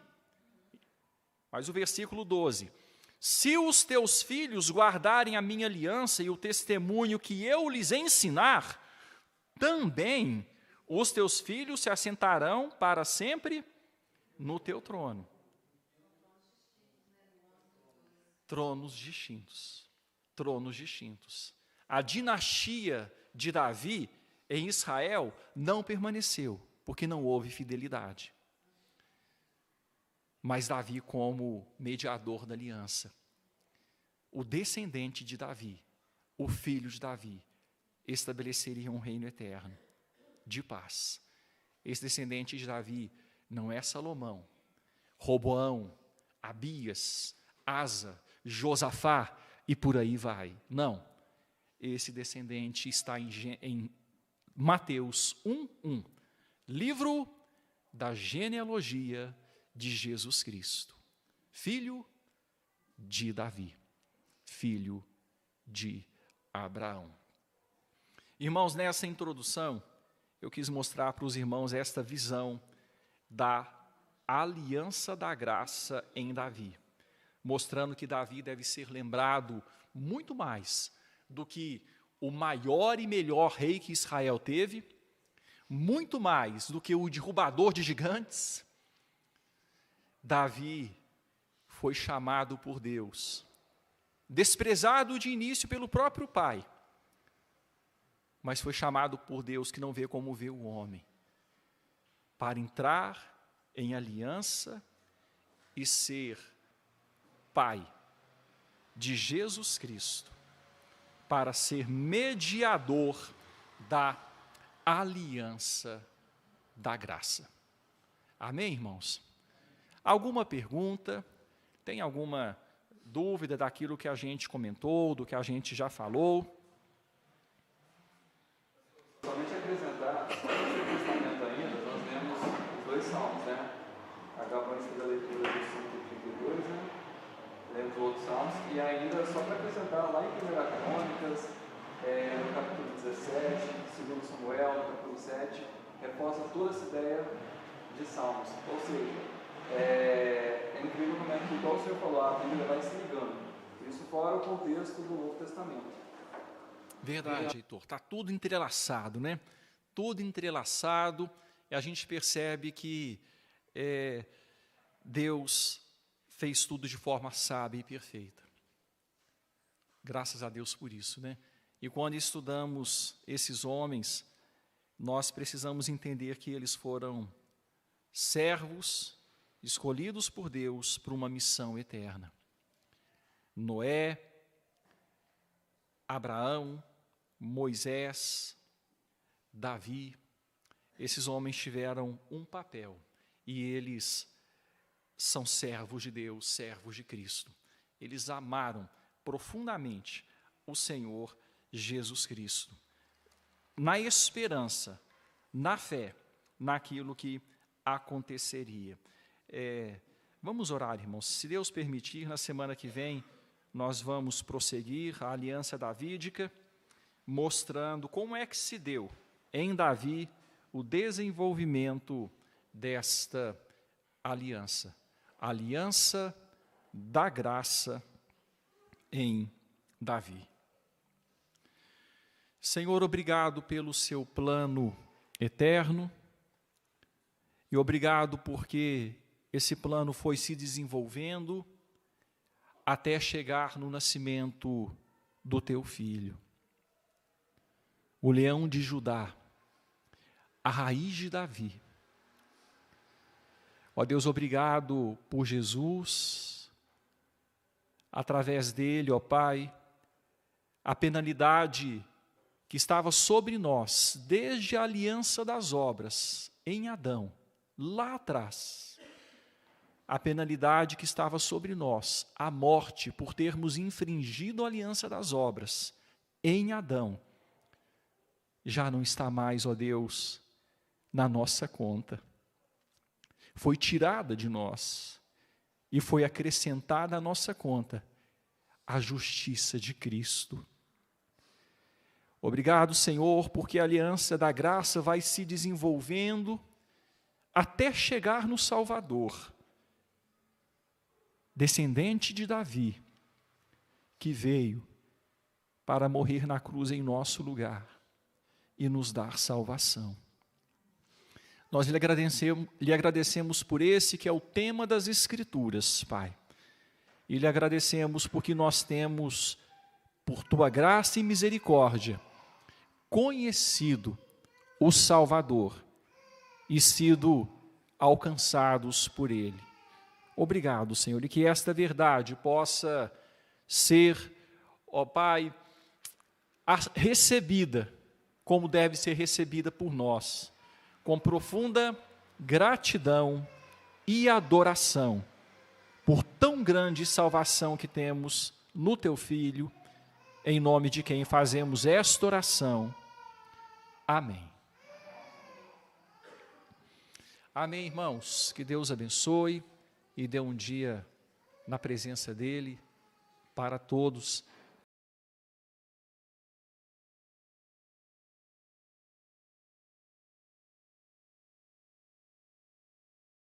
Mas o versículo 12: se os teus filhos guardarem a minha aliança e o testemunho que eu lhes ensinar, também os teus filhos se assentarão para sempre no teu trono. Tronos distintos. A dinastia de Davi em Israel não permaneceu, porque não houve fidelidade. Mas Davi como mediador da aliança, o descendente de Davi, o filho de Davi, estabeleceria um reino eterno, de paz. Esse descendente de Davi não é Salomão, Roboão, Abias, Asa, Josafá e por aí vai. Não. Esse descendente está em Mateus 1:1, livro da genealogia de Jesus Cristo, filho de Davi, filho de Abraão. Irmãos, nessa introdução, eu quis mostrar para os irmãos esta visão da aliança da graça em Davi, mostrando que Davi deve ser lembrado muito mais do que o maior e melhor rei que Israel teve, muito mais do que o derrubador de gigantes. Davi foi chamado por Deus, desprezado de início pelo próprio pai, mas foi chamado por Deus, que não vê como vê o homem, para entrar em aliança e ser pai de Jesus Cristo, para ser mediador da aliança da graça. Amém, irmãos? Alguma pergunta? Tem alguma dúvida daquilo que a gente comentou, do que a gente já falou? Somente acrescentar, no Antigo Testamento ainda, nós vemos os dois salmos, né? Acabamos de fazer a leitura do 132, né? Lemos outros salmos, e ainda, só para acrescentar, lá em 1 Crônicas, no capítulo 17, 2 Samuel, no capítulo 7, reforça toda essa ideia de salmos. Ou seja, é incrível como é que, igual o senhor falou, a Bíblia vai se ligando. Isso fora o contexto do Novo Testamento. Verdade, Heitor. Está tudo entrelaçado, né? Tudo entrelaçado, e a gente percebe que Deus fez tudo de forma sábia e perfeita. Graças a Deus por isso, né? E quando estudamos esses homens, nós precisamos entender que eles foram servos escolhidos por Deus para uma missão eterna. Noé, Abraão, Moisés, Davi, esses homens tiveram um papel, e eles são servos de Deus, servos de Cristo. Eles amaram profundamente o Senhor Jesus Cristo, na esperança, na fé, naquilo que aconteceria. Vamos orar, irmãos. Se Deus permitir, na semana que vem, nós vamos prosseguir a aliança davídica, mostrando como é que se deu em Davi o desenvolvimento desta aliança. A aliança da graça em Davi. Senhor, obrigado pelo seu plano eterno e obrigado porque esse plano foi se desenvolvendo até chegar no nascimento do teu filho, o leão de Judá, a raiz de Davi. Ó Deus, obrigado por Jesus, através dele, ó Pai, a penalidade que estava sobre nós, desde a aliança das obras, em Adão, lá atrás, a penalidade que estava sobre nós, a morte por termos infringido a aliança das obras, em Adão, já não está mais, ó Deus, na nossa conta. Foi tirada de nós e foi acrescentada à nossa conta a justiça de Cristo. Obrigado, Senhor, porque a aliança da graça vai se desenvolvendo até chegar no Salvador, descendente de Davi, que veio para morrer na cruz em nosso lugar e nos dar salvação. Nós lhe agradecemos por esse que é o tema das Escrituras, Pai. E lhe agradecemos porque nós temos, por tua graça e misericórdia, conhecido o Salvador e sido alcançados por Ele. Obrigado, Senhor, e que esta verdade possa ser, ó Pai, recebida como deve ser recebida por nós, com profunda gratidão e adoração por tão grande salvação que temos no Teu Filho, em nome de quem fazemos esta oração. Amém. Amém, irmãos. Que Deus abençoe e dê um dia na presença dEle para todos.